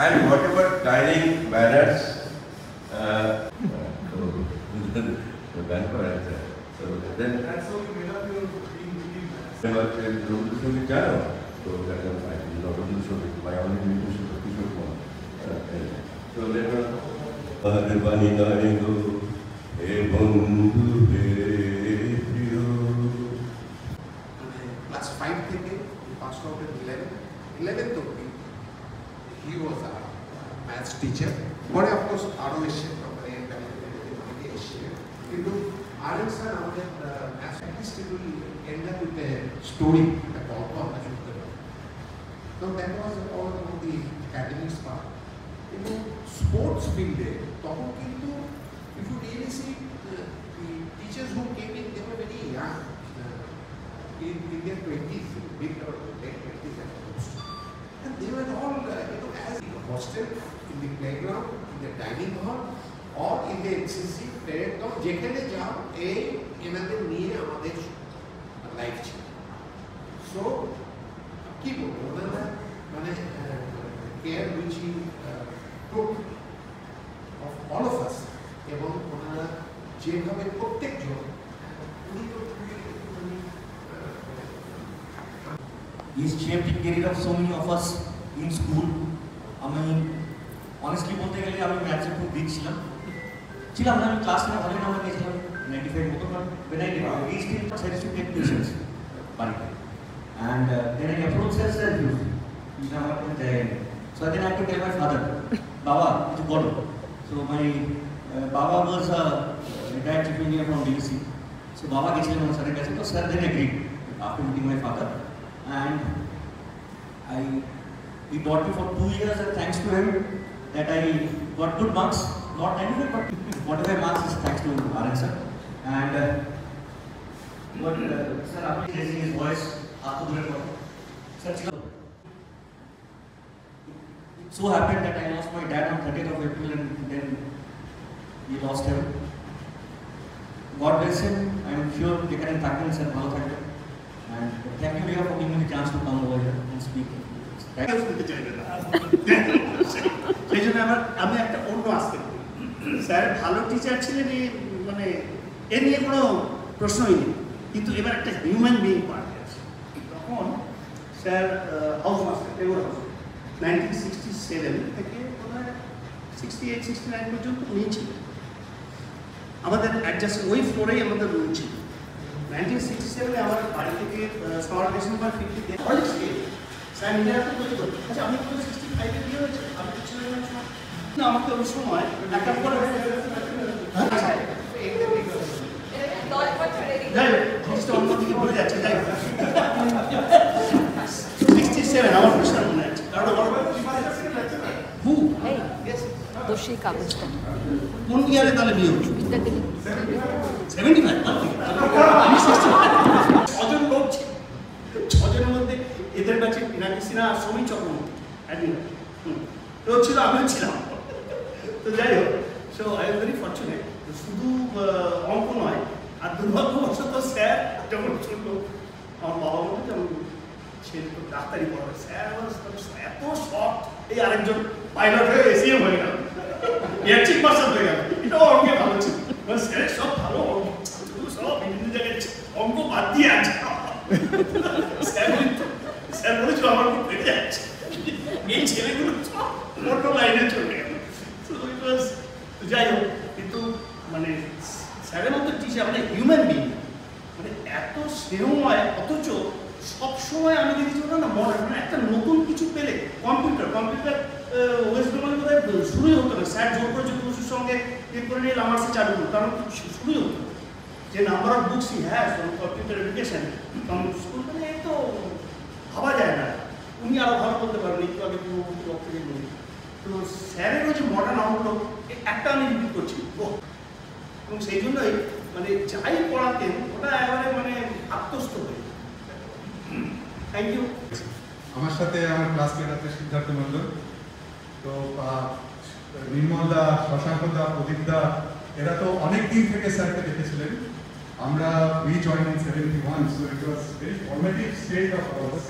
and whatever dining manners. So then that's how you made up your being so that my only so later class 5 থেকে passed out in 11th অবধি he was a maths teacher. পরে of course আরো এসে কিন্তু আরেক sir আমাদের maths practice will end up with a story, a গল্প আমরা শুনতে পারি। So that was all about the academics part. কিন্তু স্পোর্টস ফিল্ডে তখন কিন্তু if you really see the teachers who came in, they were very young, in their 20s, mid or late 20s at most. And they were all, as in the hostel, in the playground, in the dining hall, or in the NCC parade ground, যেখানে যাও এই এনাদের নিয়ে আমাদের life ছিল। So কি বলবো ওনারা মানে care which he took of all of us, এবং ওনারা যেভাবে প্রত্যেকজন উনি তো He's shaped the career of so many of us in school. I mean, honestly বলতে গেলে আমি ম্যাথসে খুব উইক ছিলাম না, আমি ক্লাস না ভালো নাম্বার নিয়েছিলাম 95 মতো, but when I reached in I used to take tuitions বাড়িতে, and then I approached sir যেটা আমার কোনো জায়গায় নেই। So then I had to tell my father, বাবা কিছু করো। So my Baba was a retired chief engineer from DVC. So Baba গেছিলেন আমার স্যারের কাছে, তো sir then agreed after meeting my father, and he taught me for 2 years, and thanks to him that I got good marks, not 95 but 45 marks is thanks to RN sir. And what sir after raising his voice after doing what sir so happened that I lost my dad on 30th of April, and then we lost him. God bless him. I am sure they can thank him sir, bhalo thakbe, and thank you Riya for giving me the chance to come over here and speak. সেই জন্য আমি একটা অন্য আসতে sir ভালো teacher ছিলেন, মানে এ নিয়ে কোনো প্রশ্নই নেই, কিন্তু এবার একটা হিউম্যান বিং পার্ট আছে। তখন sir house master table house 1967 থেকে 68-69 পর্যন্ত উনি ছিলেন আমাদের অ্যাডজাস্ট ওই ফ্লোরেই আমাদের রুম ছিল। 1967 আমার বাড়ি থেকে সামার ডিসেম্বর 50 কলেজকে স্যার নিজের হাতে তৈরি করতেন। আচ্ছা আমি তো 65-এ বিয়ে হয়েছে, আমি তো ছিলাম না, আমাকে ওই সময় একটা করে যাই হোক জিনিসটা অন্যদিকে বলে যাচ্ছে। যাই হোক 67 আমার প্রশ্ন মনে আছে, কারণ দোষী কাগজটা কোন ইয়ারে তাহলে বিয়ে হচ্ছে 75 আমি 65 6জন লোক ছিল, 6জনের মধ্যে এদের কাছে পিনাকি সিনহা আর সমীর চক্রবর্তী অ্যাডমিনার তো ছিল, আমিও ছিলাম। তো যাই হোক, so I am very fortunate. শুধু অঙ্ক নয়, আর দুর্ভাগ্যবশত স্যার যখন শুনলো আমার বাবা বলতো যে আমি ছেলে তো ডাক্তারি পড়াবে, স্যার আমার এত শখ, এই আরেকজন পাইলট হয়ে এসিএম হয়ে গেল, এয়ার চিফ মার্শাল হয়ে গেল, এটাও অঙ্কে ভালো ছিল। স্যারের সব ভালো অঙ্ক, সব বিভিন্ন জায়গায় অঙ্ক বাদ দিয়ে আছে। স্যার বলেছিল আমার খুব বেড়ে যাচ্ছে, এই ছেলেগুলো সব অন্য লাইনে চলে গেল। যাই হোক, কিন্তু মানে স্যারের মতো টিচার মানে হিউম্যান বিং, মানে এত স্নেহময়, অথচ সবসময় আমি দেখেছি ওটা না মডার্ন, মানে একটা নতুন কিছু পেলে কম্পিউটার ওয়েস্ট বেঙ্গলে বোধ হয় শুরুই হতো না। স্যার জোর করে যুদ্ধবসুর সঙ্গে ঠিক করে নিয়ে আমার চালু করতো, কারণ শুরুই হতো যে number of books he has from computer education from school, মানে এই তো ভাবা যায় না। উনি আরও ভালো বলতে পারবেন, একটু আগে থেকে বলি। তো স্যারেরও যে মডার্ন আউটলুক, একটা আমি রিপিট করছি, এবং সেই জন্যই মানে যাই পড়াতেন ওটা একেবারে মানে আত্মস্থ হয়ে। Thank you. আমার সাথে আমার ক্লাসমেট আছে সিদ্ধার্থ মন্ডল, তো নির্মল দা, শশাঙ্ক দা, প্রদীপ দা, এরা তো অনেক দিন থেকে স্যারকে দেখেছিলেন। আমরা we joined in 71, so it was very formative stage of ours.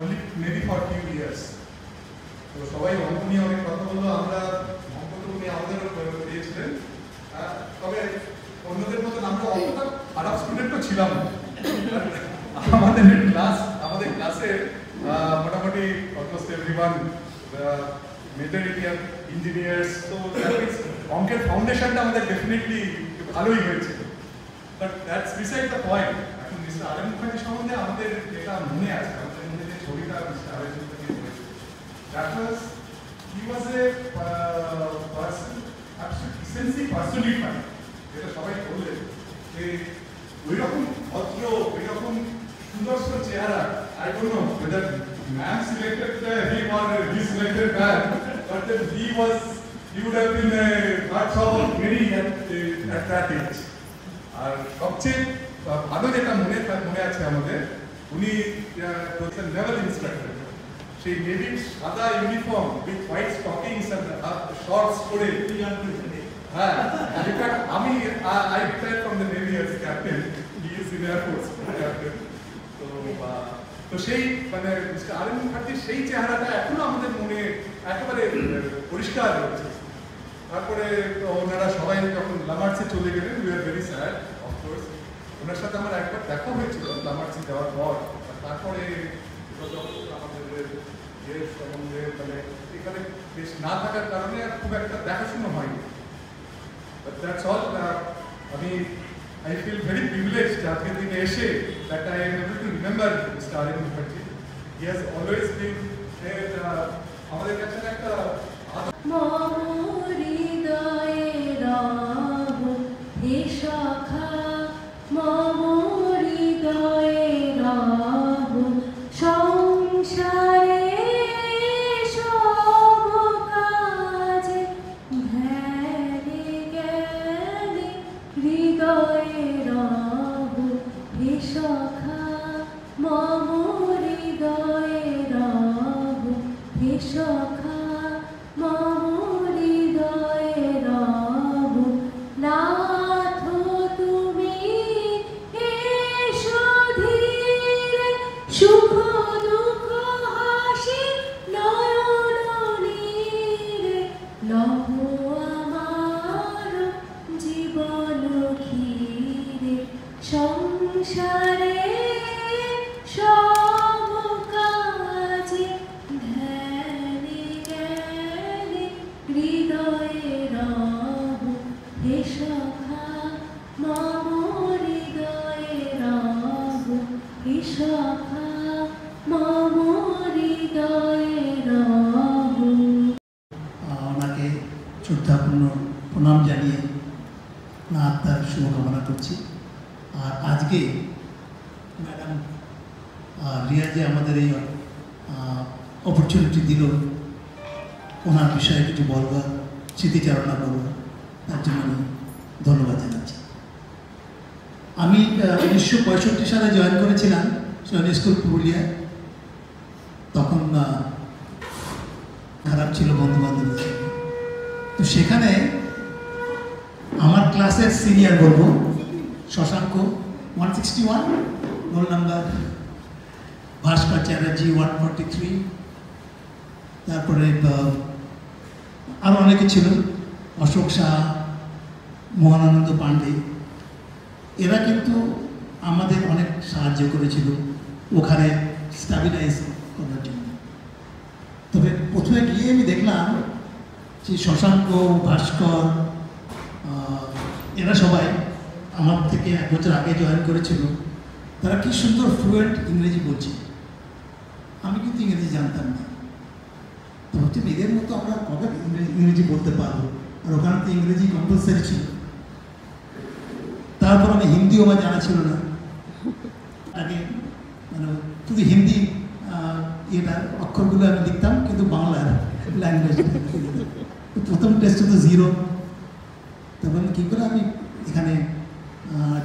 Only maybe for a few years. তো সবাই অঙ্ক নিয়ে অনেক কথা বললো, আমরা অঙ্ক তো উনি আমাদেরও দিয়েছিলেন। তবে অন্যদের মতন আমরা অতটা খারাপ স্টুডেন্টও ছিলাম না। আমাদের ক্লাসে মোটামুটি almost everyone majority of engineers, তো অঙ্কের ফাউন্ডেশনটা আমাদের ডেফিনেটলি ভালোই হয়েছিল। But that's beside the point. এখন মিস্টার আর এম মুখার্জি সম্বন্ধে আমাদের যেটা মনে আছে, আমাদের মধ্যে যে ছবিটা মিস্টার আর এম মুখার্জি হয়েছিল, that was he was a person essentially personified, যেটা সবাই বললেন যে ওই রকম ভদ্র, ওই রকম সুদর্শন চেহারা। I don't know whether man selected him or he selected man, but then he would have been a heart of many at that age. আর সবচেয়ে ভালো যেটা মনে আছে আমাদের, উনি নেভাল ইন্সট্রাক্টর। সেই নেভির সাদা uniform with white stockings and shorts পরে, হ্যাঁ, ইনফ্যাক্ট আমি I retired from the navy as captain, he is in air force captain. তো সেই মানে মিস্টার আর এম মুখার্জির সেই চেহারাটা এখনো আমাদের মনে একেবারে পরিষ্কার রয়েছে। তারপরে ওনারা সবাই যখন লামার্সে চলে গেলেন, we are very sad of course. ওনার সাথে আমার একবার দেখা হয়েছিল লামার্সে যাওয়ার পর। তারপরে আমাদের সম্বন্ধে মানে এখানে বেশ না থাকার কারণে আর খুব একটা দেখাশোনা হয়নি। But that's all. I feel very privileged আজকের দিনে এসে that I am able to remember Mr. R M Mukherjee. He has always been আমাদের কাছে একটা ওনাকে শ্রদ্ধাপূর্ণ প্রণাম জানিয়ে না আত্মার শুভকামনা করছি। আর আজকে ম্যাডাম রিয়া যে আমাদের এই অপরচুনিটি দিল ওনার বিষয়ে কিছু বলবার, স্মৃতিচারণা করব, তার জন্য আমি ধন্যবাদ জানাচ্ছি। আমি 1965 সালে জয়েন করেছিলাম সৈনিক স্কুল পুরুলিয়ায়। তখন খারাপ ছিল বন্ধুবান্ধবের জন্য। তো সেখানে আমার ক্লাসের সিনিয়র বলবো শশাঙ্ক 161, রোল নাম্বার ভাস্কর চ্যাটার্জি 143, তারপরে আরও অনেকে ছিল, অশোক শাহ, মোহনানন্দ পাণ্ডে। এরা কিন্তু আমাদের অনেক সাহায্য করেছিল ওখানে স্ট্যাবিলাইজ করার জন্য। তবে প্রথমে গিয়ে আমি দেখলাম যে শশাঙ্ক, ভাস্কর, এরা সবাই আমার থেকে 1 বছর আগে জয়েন করেছিল। তারা কি সুন্দর ফ্লুয়েন্ট ইংরেজি বলছে, আমি কিন্তু ইংরেজি জানতাম না। তো হচ্ছে এদের মতো আমরা কবে ইংরেজি বলতে পারবো, আর ওখানে তো ইংরেজি কম্পালসারি ছিল। তারপর আমি হিন্দিও আমার জানা ছিল না আগে, মানে শুধু হিন্দি এটা অক্ষরগুলো আমি লিখতাম, কিন্তু বাংলার ল্যাঙ্গুয়েজ প্রথম টেস্টে তো 0। তারপরে কী করে আমি এখানে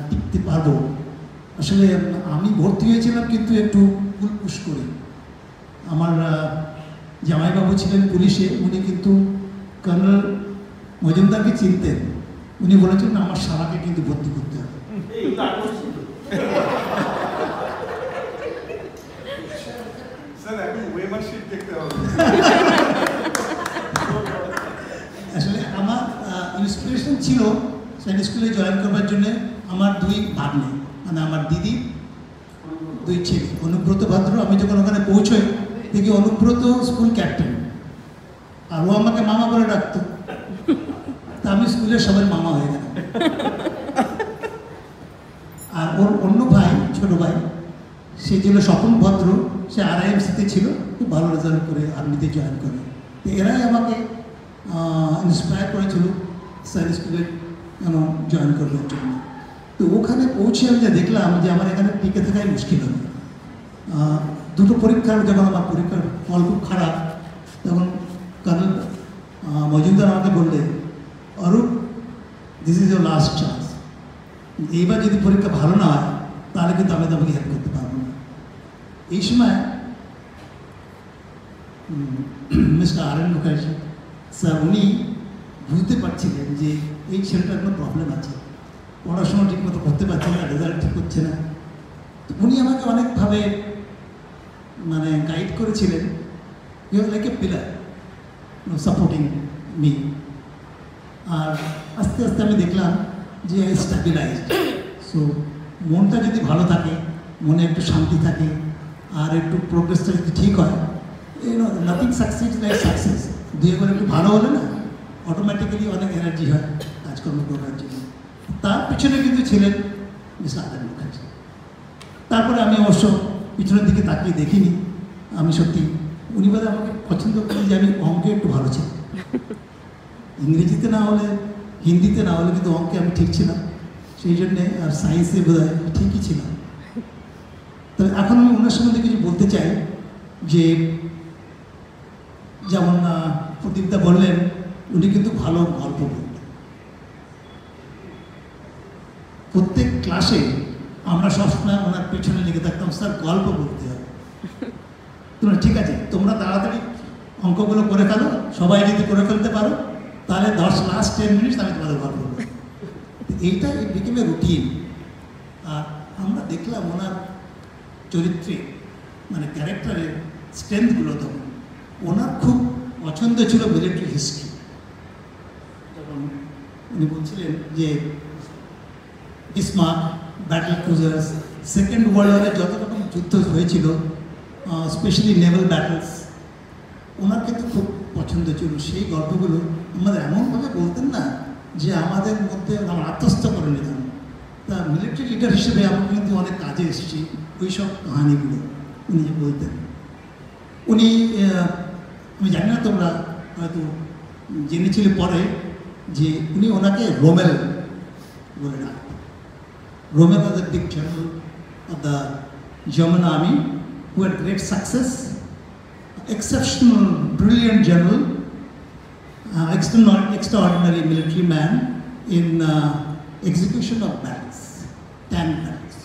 টিকতে পারবো। আসলে আমি ভর্তি হয়েছিলাম কিন্তু একটু পুশ করে। আমার জামাইবাবু ছিলেন পুলিশে, উনি কিন্তু কর্নেল মজুমদারকে চিনতেন। উনি বলেছিলেন আমার শালাকে কিন্তু ভর্তি করতে হবে। স্যার এখন ওয়েমার শিট দেখতে হবে। মোটিভেশন ছিল সৈনিক স্কুলে জয়েন করবার জন্য আমার দুই ভাগ্নে, মানে আমার দিদি দুই ছেলে, অনুব্রত ভাদ্র। আমি যখন ওখানে পৌঁছই দেখি অনুব্রত স্কুল ক্যাপ্টেন, আর ও আমাকে মামা বলে ডাকতো। তা আমি স্কুলের সবাই মামা হয়ে গেলাম। আর ওর অন্য ভাই, ছোট ভাই, সে ছিল স্বপন ভদ্র, সে RIMC-তে ছিল, খুব ভালো রেজাল্ট করে আর্মিতে জয়েন করে। তো এরাই আমাকে ইন্সপায়ার করেছিল সাইন্স স্কুলে জয়েন করবার জন্য। তো ওখানে পৌঁছে আমি যা দেখলাম যে আমার এখানে টিকে থাকাই মুশকিল হবে। দুটো পরীক্ষার, যখন আমার পরীক্ষার ফল খুব খারাপ, তখন কর্নেল মজুমদার আমাকে বললেন, Arup, this is your last chance. এইবার যদি পরীক্ষা ভালো না হয় তাহলে কিন্তু আমি তোমাকে হেল্প করতে পারবো না। এই সময় মিস্টার RN মুখার্জি স্যার, উনি বুঝতে পারছিলেন যে এই ছেলেটার কোনো প্রবলেম আছে, পড়াশোনা ঠিকমতো করতে পারছে না, রেজাল্ট ঠিক হচ্ছে না। তো উনি আমাকে অনেকভাবে মানে গাইড করেছিলেন। You are like a pillar supporting me. আর আস্তে আস্তে আমি দেখলাম যে স্ট্যাবিলাইজড। সো মনটা যদি ভালো থাকে, মনে একটু শান্তি থাকে, আর একটু প্রোগ্রেসটা যদি ঠিক হয়, নাথিং সাকসিডস লাইক সাকসেস। দুই একবার একটু ভালো হলে না, অটোমেটিক্যালি অনেক এনার্জি হয় কাজকর্ম করার জন্য। তার পিছনে কিন্তু ছিলেন মিস্টার RN মুখার্জি। তারপরে আমি অবশ্য পিছনের দিকে তাকিয়ে দেখিনি। আমি সত্যি, উনি বলে আমাকে পছন্দ করি যে আমি অঙ্কে একটু ভালো ছিলাম। ইংরেজিতে না হলে, হিন্দিতে না হলে, কিন্তু অঙ্কে আমি ঠিক ছিলাম। সেই জন্যে, আর সায়েন্সে বোধহয় ঠিকই ছিলাম। তবে এখন আমি ওনার সম্বন্ধে কিছু বলতে চাই যে, যেমন প্রদীপদা বললেন, উনি কিন্তু ভালো গল্প বলতেন। প্রত্যেক ক্লাসে আমরা সবসময় ওনার পেছনে লেগে থাকতাম, স্যার গল্প বলতে হবে। তোমরা ঠিক আছে, তোমরা তাড়াতাড়ি অঙ্কগুলো করে ফেলো, সবাই যদি করে ফেলতে পারো তাহলে লাস্ট 10 মিনিটস আমি তোমাদের গল্প বলবো। এইটা বিকেমে রুটিন। আর আমরা দেখলাম ওনার চরিত্রে, মানে ক্যারেক্টারের স্ট্রেংথগুলো। তখন ওনার খুব পছন্দ ছিল মিলিটারি হিস্ট্রি। তখন উনি বলছিলেন যে বিসমার্ক, ব্যাটল ক্রুজার্স, সেকেন্ড ওয়ার্ল্ড ওয়ারে যত রকম যুদ্ধ হয়েছিল, স্পেশালি নেভাল ব্যাটলস, ওনার কিন্তু খুব পছন্দ ছিল। সেই গল্পগুলো আমাদের এমনভাবে বলতেন না যে আমাদের মধ্যে আমরা আত্মস্থ করে নিতাম। তা মিলিটারি লিডার হিসেবে আমরা কিন্তু অনেক কাজে এসেছি ওই সব কাহানিগুলো উনি যে বলতেন। উনি, আমি জানি না তোমরা হয়তো জেনেছিলে পরে, যে উনি ওনাকে রোমেল বলে ডাকতেন। Rommel was a big general of the German army who had great success, exceptional, brilliant general, extraordinary military man in execution of battles, tank battles.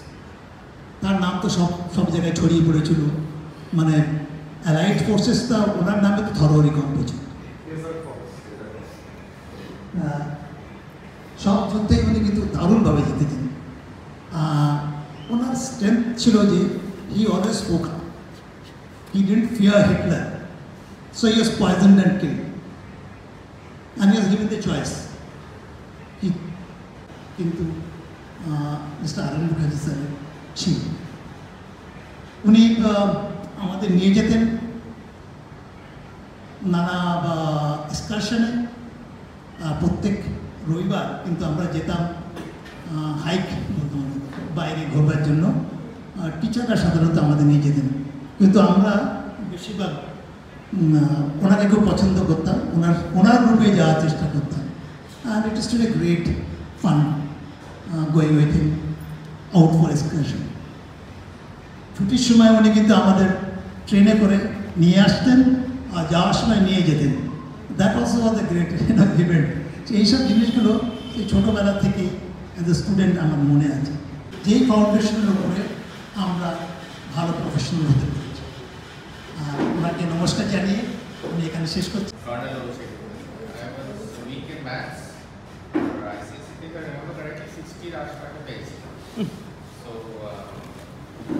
তার নাম তো সব জায়গায় ছড়িয়ে পড়েছিল, মানে অ্যালাইড ফোর্সেসটা ওনার নামে তো থরোরি কম্প ছিল। সব যুদ্ধেই উনি কিন্তু দারুণভাবে জিতেছেন। ওনার স্ট্রেংথ ছিল যে he always spoke up, he didn't fear Hitler, so he was poisoned and killed, and he was given the choice. কিন্তু মিস্টার RN মুখার্জি স্যার ছিল, উনি আমাদের নিয়ে যেতেন নানা এক্সকারশনে। প্রত্যেক রবিবার কিন্তু আমরা যেতাম হাইক, বাইরে ঘোরবার জন্য। টিচাররা সাধারণত আমাদের নিয়ে যেতেন, কিন্তু আমরা বেশিরভাগ ওনাকে খুব পছন্দ করতাম, ওনার রূপে যাওয়ার চেষ্টা করতাম। আর it is to a great fun going with him out for excursion. ছুটির সময় উনি কিন্তু আমাদের ট্রেনে করে নিয়ে আসতেন আর যাওয়ার সময় নিয়ে যেতেন। That also was a great event. এইসব জিনিসগুলো সেই ছোটোবেলা থেকে অ্যাজ এ স্টুডেন্ট আমার মনে আছে, যেই ফাউন্ডেশনের উপরে আমরা ভালো প্রফেশনাল হতে পেরেছি। আর ওনাকে নমস্কার জানিয়ে আমি এখানে শেষ করছি।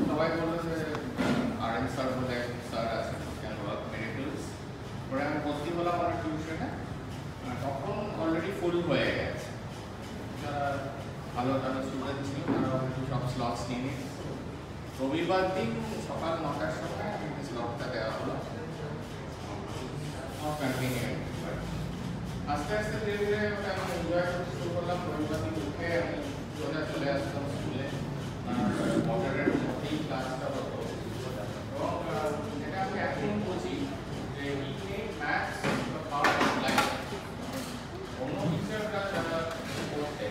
সবাই বললো যে RN স্যার বলে স্যার আছে, ক্যান ওয়ার্ক মেডিকেলস। পরে আমি ভর্তি হলাম আমার টিউশনে, তখন অলরেডি ফুল হয়ে গেছে। ভালো ভালো স্টুডেন্ট ছিল, তারা সব স্লটস নিয়ে নিয়েছে। রবিবার দিন সকাল 9টার সময় স্লটটা দেওয়া হলো। আস্তে আস্তে ধীরে ধীরে আমি এনজয় করতে শুরু করলাম। রবিবার দিন উঠে আমি চলে আসতাম স্কুলে, মডারের মধ্যেই ক্লাসটা হতো। এবং এটা আমি এখন বুঝি যে ম্যাথস পাওয়ার অফ লাইফ। অন্য টিচাররা যারা করতে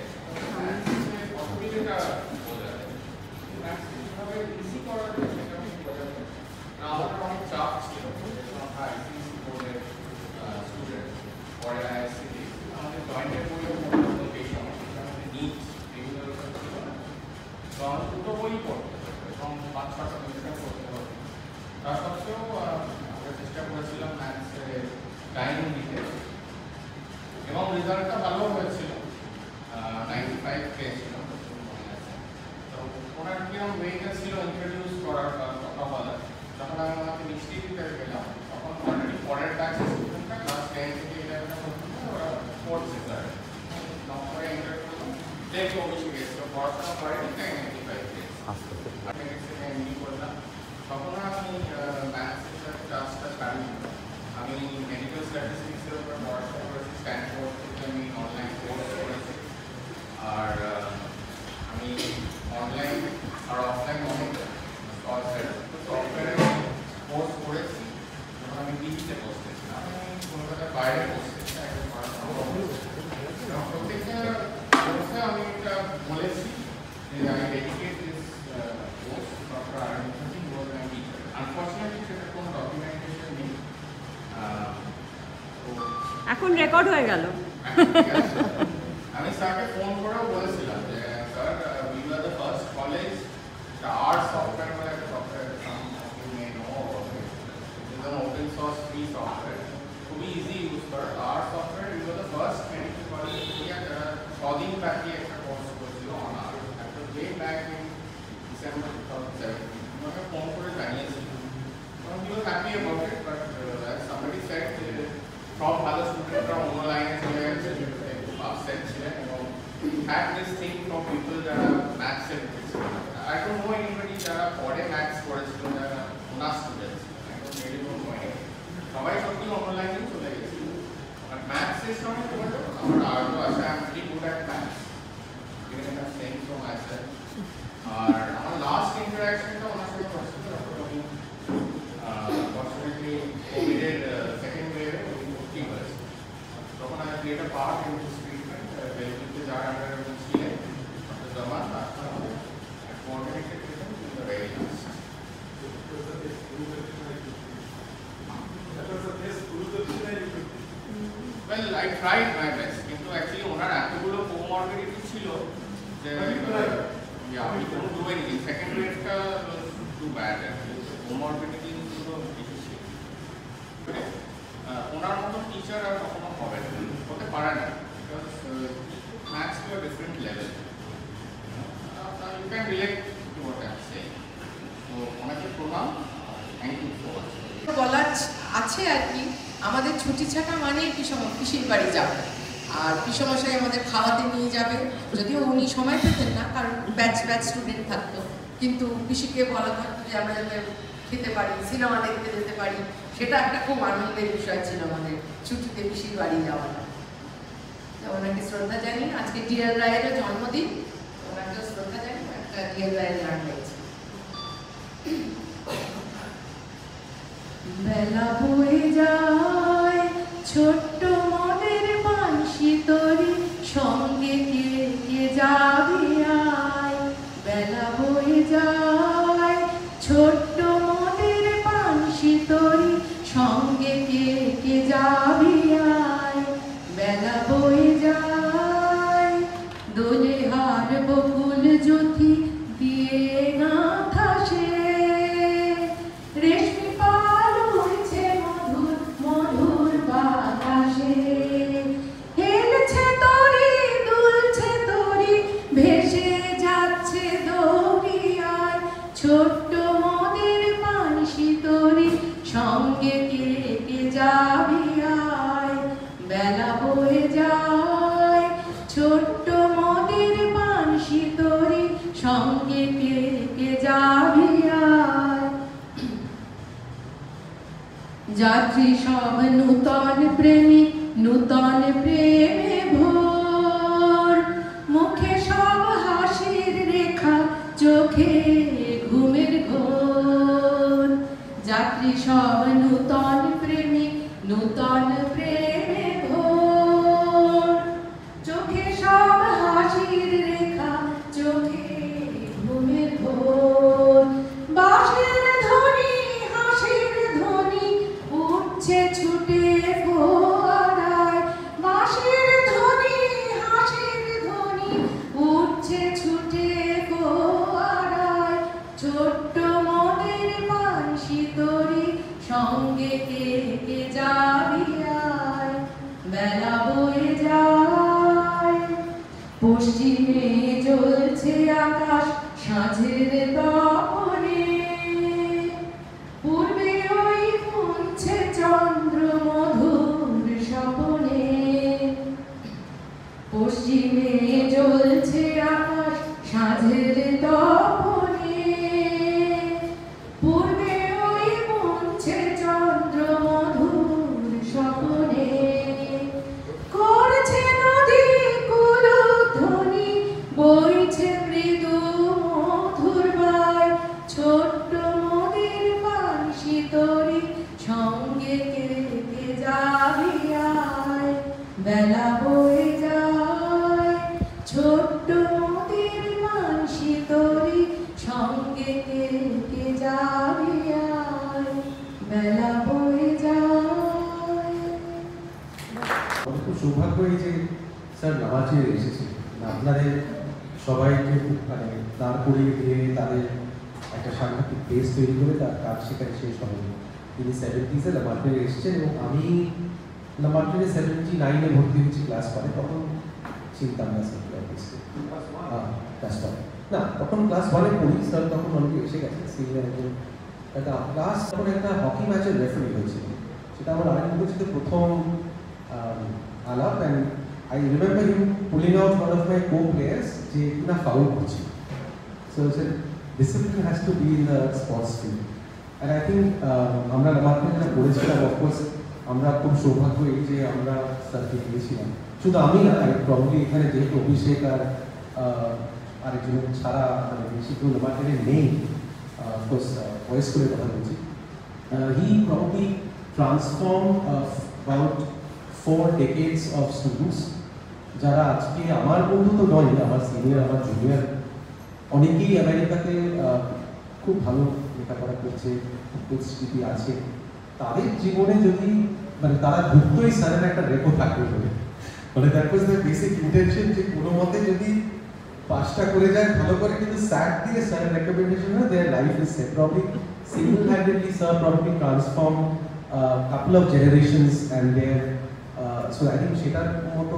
ম্যাথসে অসুবিধাটা বোঝা যায়, ম্যাথসকে কীভাবে ইজি করা যায় সেটা আমি বোঝা যায়। আমাদের অনেক চাপ ছিল, আমরা আইসিএসসি বোর্ডের স্টুডেন্ট, পরে আইএসসি আমাদের জয়েন্টের বইও পড়তো এই সময়, আমাদের নিট এগুলোর উপর ছিল না। তো আমাদের দুটো বই পড়তে হতো এবং 5-6টা মিশন করতে হতো। তা সত্ত্বেও আমরা চেষ্টা করেছিলাম ম্যাথসে টাইম দিতে এবং রেজাল্টটা ভালো হয়েছিল, 95 পেয়েছিল। তো ওনার কিরকম ওয়েটা ছিল ইন্ট্রোডিউস করার বা কথা বলার, যখন আমি আমাকে মিষ্টি দিতে গেলাম তখন অলরেডি পরের ব্যাচের স্টুডেন্টরা ক্লাস 10 থেকে 11 পর্যন্ত ওরা পড়ছে স্যার। নম্বরে এন্টার করলাম, দেখো অবশ্যই গেছিল, পড়াশোনা করেনি, তাই 95 পেয়েছে। আমি এমনি করলাম, তখন আমি ম্যাথসের সাথে ক্লাসটা ছাড়ি। আমি মেডিকেল স্ট্যাটিস্টিক্সের উপর পড়াশোনা করেছি, স্ট্যানফোর্ড থেকে আমি অনলাইন কোর্স করেছি। আর আমি অনলাইন আর অফলাইন অনেক সফটওয়্যারে কোর্স করেছি। যখন আমি পিজিতে বসতেছিলাম, আমি কলকাতার বাইরে বসতেছিলাম, একটা পড়াশোনা প্রত্যেকটা কোর্সে আমি এটা বলেছি যে আমি dedicate this course doctor R Mukherjee was my teacher. Unfortunately সেটা কোনো ডকুমেন্টেশন নেই। এখন রেকর্ড হয়ে গেল। আমি স্যারকে ফোন করেও বলেছিলাম যে sir we are the first college art software বলে একটা software open source free software, খুবই ইজি ইউজ করার। Art software we are the first medical college India যারা 6 দিন ব্যাপী একটা কোর্স করেছিল অন আর্ট, একটা ওয়ে ব্যাক ইন ডিসেম্বর 2017। আমাকে ফোন করে জানিয়েছিল, he was happy about it. But as somebody said সব ভালো স্টুডেন্টরা অন্য লাইনে চলে গেছে, আপসেট ছিলেন এবং had this thing from people যারা ম্যাথসে ঢুকেছিল। I don't know anybody যারা পরে ম্যাথস করেছিল, যারা ওনার students, I don't really know anybody। সবাই সত্যি অন্য লাইনে চলে গেছিল। আর ম্যাথসের সময় আমার আরও আছে, I am pretty good at maths, even if I'm saying so myself। আর আমার লাস্ট ইন্টারাকশনটা ওনার সাথে হচ্ছিল যখন আমি ফর্চুনেটলি কোভিডের সেকেন্ড ওয়েভে ভর্তি হয়েছে। তখন আমি create a part in this treatment, বেলভিতে যার আন্ডারে ছিলেন ডক্টর জামান, তারপর coordinated treatment in the very last. Well, I tried my best, কিন্তু অ্যাকচুয়ালি ওনার এতগুলো কোমরবিডিটি ছিল যে we couldn't do anything. Second wave-টা was too bad actually. Comorbidity গুলো বেশি ছিল। ওনার মতো টিচার আর কখনো হবে না, হতে পারে না, because maths to a different level. You can relate to what I am saying. তো ওনাকে প্রণাম, থ্যাংক ইউ সো মাচ। বলার আছে আর কি, আমাদের ছুটি ছাটা মানে পিসির বাড়ি যাবে, আর পিসমশাই আমাদের খাওয়াতে নিয়ে যাবে। যদিও উনি সময় পেতেন না, কারণ ব্যাচ স্টুডেন্ট থাকতো, কিন্তু পিসিকে বলা থাকতো যে আমরা যাতে খেতে পারি, সিনেমা দেখতে যেতে পারি। সেটা একটা খুব আনন্দের বিষয় ছিল আমাদের ছুটিতে পিসির বাড়ি যাওয়াটা। ওনাকে শ্রদ্ধা জানি, আজকে ডিএল রায়েরও জন্মদিন, ওনাকেও শ্রদ্ধা জানি। একটা ডিএল রায়ের গান গাইছি। বেলা বয়ে যায় ছোট্ট মনের বাঁশি তরি, সঙ্গে কে কে যাবি আয়। বেলা বয়ে যায় ছোট্ট মনের বাঁশি তরি, সঙ্গে কে কে যাবি আয়। বেলা বয়ে যায় দোলে হার বকুল জ্যোতি দিয়ে গাঁথা সে, রেশমি পাল উড়ছে মধুর মধুর বাতাসে। হেলছে তরি দুলছে তরি, ভেসে যাচ্ছে দরিয়ায়। ছোট্ট মনের বাঁশি তরি, সঙ্গে কে কে যাবি আয়। বেলা বয়ে যায় ছোট্ট মনের বাঁশি সঙ্গে কে কে যাবি আয়। যাত্রী সব নূতন প্রেমিক নূতন প্রেমে ভোর, মুখে সব হাসির রেখা চোখে ঘুমের ঘোর। যাত্রী সব নূতন প্রেমিক নূতন প্রেমে ভোর, চোখে সব হাসির রেখা চোখে ঘুমের ঘোর। বাঁশির ধ্বনি হাসির ধ্বনি উঠছে ছুটে ফোয়ারায়, বাঁশির ধ্বনি হাসির ধ্বনি উঠছে ছুটে ফোয়ারায়। ছোট্ট মনের বাঁশি তরি সঙ্গে কে কে যাবি আয়। বেলা বয়ে যায়, পশ্চিমে জ্বলছে আকাশ সাঁঝের তপনে, পূর্বে ওই ফুলছে চন্দ্র মধুর স্বপনে। পশ্চিমে জ্বলছে আকাশ সাঁঝের তপনে, পূর্বে ওই ফুলছে চন্দ্র মধুর স্বপনে। করছে নদী কুলধ্বনি বইছে মৃদু মধুর বায়। ছোট্ট নদীর বাঁশি তরি সঙ্গে কে কে যাবি আয়। বেলা বয়ে যায়, ছোট্ট নদীর বাঁশি তরি সঙ্গে কে কে যাবি আয়। বেলা বয়ে যায়। আমাদের খুব সৌভাগ্য এই যে স্যার নামাজির এসেছে, আপনাদের সবাইকে মানে দাঁড় করিয়ে দিয়ে তাদের একটা সাংঘাতিক বেস তৈরি করে তার কাজ সেখানে শেষ হবে। তিনি 70s-এ লামার্টনে এসেছেন এবং আমি লামার্টনে 79-এ ভর্তি হয়েছি ক্লাস 1-এ। তখন চিন্তাম না স্যার ক্লাস 1 না, তখন ক্লাস 1-এ পড়ি। স্যার তখন অনেকে এসে গেছে, সিনিয়র একজন একটা ক্লাস। তখন একটা হকি ম্যাচের রেফারি হয়েছিল, সেটা আমার আরেক বছর প্রথম আলাপ। And I remember him pulling out one of my co-players যে না ফাউল করছে। So I said discipline has to be in the sports field. And I think আমরা লামার্টনে যেটা করেছিলাম, অফকোর্স আমরা খুব সৌভাগ্য এই যে আমরা স্যারকে পেয়েছিলাম। শুধু আমি না, প্রবলি এখানে যেহেতু অভিষেক আর আরেকজন ছাড়া মানে বেশি কেউ লামার্টনে নেই, অফকোর্স ভয়েস করে কথা বলছি। He probably transformed about 4 decades of students যারা আজকে আমার বন্ধু তো নয়, আমার সিনিয়র আমার জুনিয়র অনেকেই আমেরিকাতে খুব ভালো লেখাপড়া করছে, পরিস্থিতি আছে। তাদের জীবনে যদি মানে তারা ঢুকতোই স্যারের একটা রেপো থাকবে বলে, মানে that was the basic intention যে কোনো মতে যদি পাসটা করে যায় ভালো করে, কিন্তু স্যার দিয়ে স্যারের রেকমেন্ডেশন হয় their life is set. Probably single handedly sir probably transform couple of generations and there so I think সেটার মতো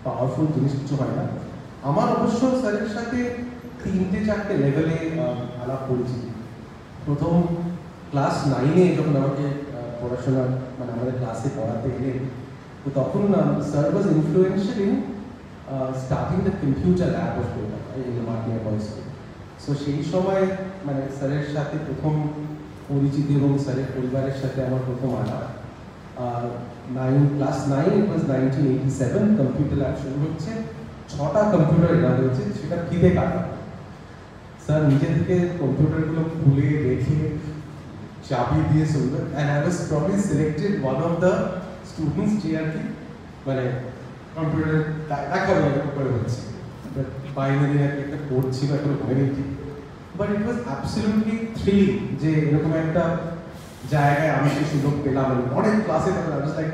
পাওয়ারফুল জিনিস কিছু হয় না। আমার অবশ্য স্যারের সাথে 3-4টে লেভেলে আলাপ করেছি। প্রথম ক্লাস 9-এ যখন আমাকে পড়াশোনা মানে আমাদের ক্লাসে পড়াতে এলেন, তো তখন sir was influential in starting the computer lab of Kolkata in লামার্টনে বয়েজ স্কুল। সো সেই সময় মানে স্যারের সাথে প্রথম পরিচিতি এবং স্যারের পরিবারের সাথে আমার প্রথম আলাপ। Class 9 it was 1987 computer lab শুরু হচ্ছে, 6টা কম্পিউটার এনে হয়েছে, সেটা ফিতে কাটা। স্যার নিজে থেকে কম্পিউটারগুলো খুলে রেখে চাবি দিয়ে শুনবেন। And I was probably selected one of the students যে আর কি মানে কম্পিউটার দেখাবে করে হচ্ছে, বাইনারি একটা কোড ছিল, এখন হয়নি ঠিক, but it was absolutely thrilling যে এরকম একটা জায়গায় আমি সেই সুযোগ পেলাম। অনেক ক্লাসে তখন I was like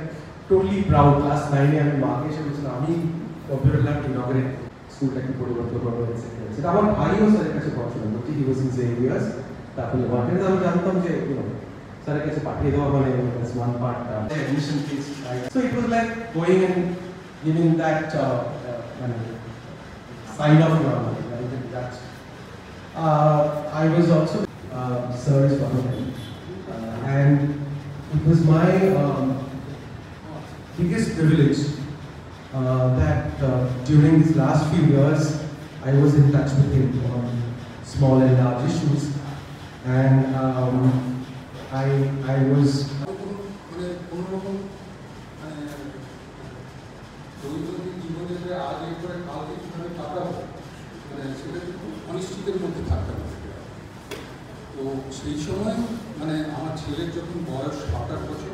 totally proud. Class 9-এ আমি মাকে এসে বলছিলাম আমি কম্পিউটার ল্যাব ইনঅগ্রেট স্কুলটাকে পরিবর্তন করবো। সেটা আমার ভাইও স্যারের কাছে পড়াশোনা করছি, হি ওয়াজ ইন জেভিয়ার্স। তারপরে ওয়ার্কের আমি জানতাম যে স্যারের কাছে পাঠিয়ে দেওয়া মানে one part admission fees. So it was like going and giving that মানে sign off that. I was also sir is one of them. And it was my biggest privilege that during these last few years I was in touch with him on small and large issues, and I was মানে কোনোরকম দৈনন্দিন জীবনে যে আজ এই করে কালকে কীভাবে কাটাবো মানে সেটা কিন্তু অনিশ্চিতের মধ্যে থাকতে পারে। তো সেই সময় মানে আমার ছেলের যখন বয়স 7-8 বছর